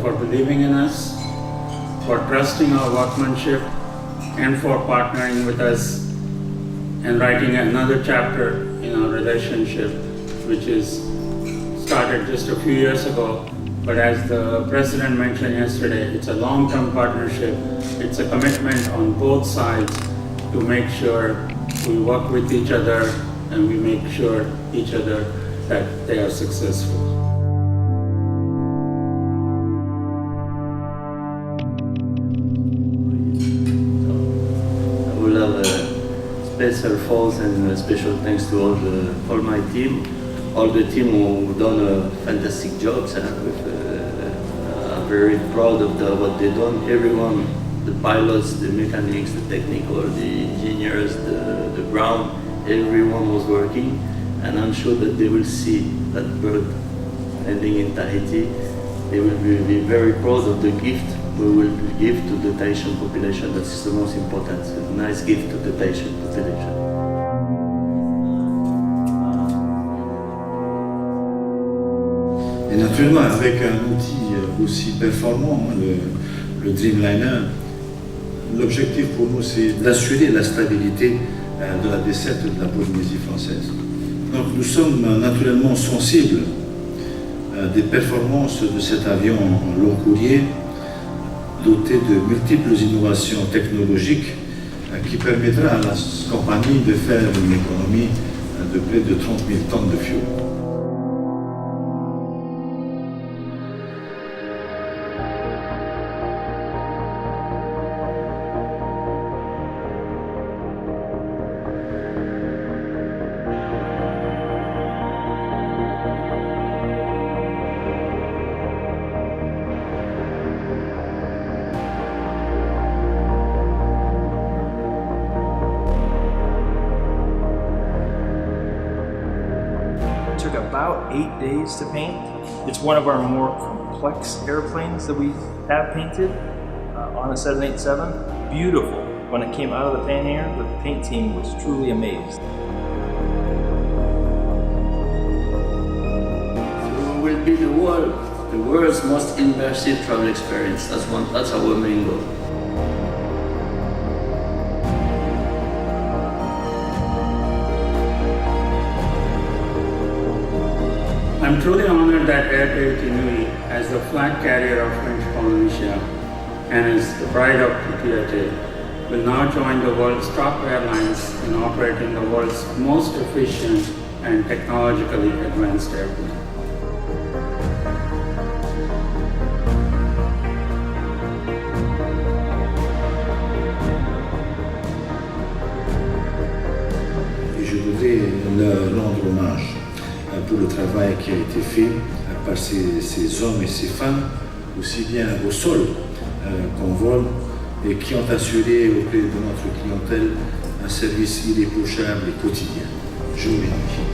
for believing in us, for trusting our workmanship, and for partnering with us and writing another chapter in our relationship, which is started just a few years ago. But as the President mentioned yesterday, it's a long-term partnership. It's a commitment on both sides to make sure we work with each other and we make sure each other that they are successful. I will have a special thanks and a special thanks to all my team, all the team who done a fantastic job. I'm very proud of what they done. Everyone, the pilots, the mechanics, the technical, the engineers, the ground, everyone was working, and I'm sure that they will see that bird landing in Tahiti. They will be very proud of the gift we will give to the Tahitian population. That's the most important, a nice gift to the Tahitian population. Et naturellement, avec un outil aussi performant, le Dreamliner, l'objectif pour nous, c'est d'assurer la stabilité de la desserte de la Polynésie française. Donc nous sommes naturellement sensibles des performances de cet avion long courrier, doté de multiples innovations technologiques qui permettra à la compagnie de faire une économie de près de 30 000 tonnes de fuel. Took about 8 days to paint. It's one of our more complex airplanes that we have painted on a 787. Beautiful. When it came out of the pannier, the paint team was truly amazed. So we will be the world's most immersive travel experience. That's our main goal. I'm truly honored that Air Tahiti, as the flag carrier of French Polynesia and as the pride of Tahiti, will now join the world's top airlines in operating the world's most efficient and technologically advanced airplane. Et je voudrais leur rendre hommage pour le travail qui a été fait par ces hommes et ces femmes, aussi bien au sol qu'en vol, et qui ont assuré auprès de notre clientèle un service irréprochable et quotidien, jour et nuit.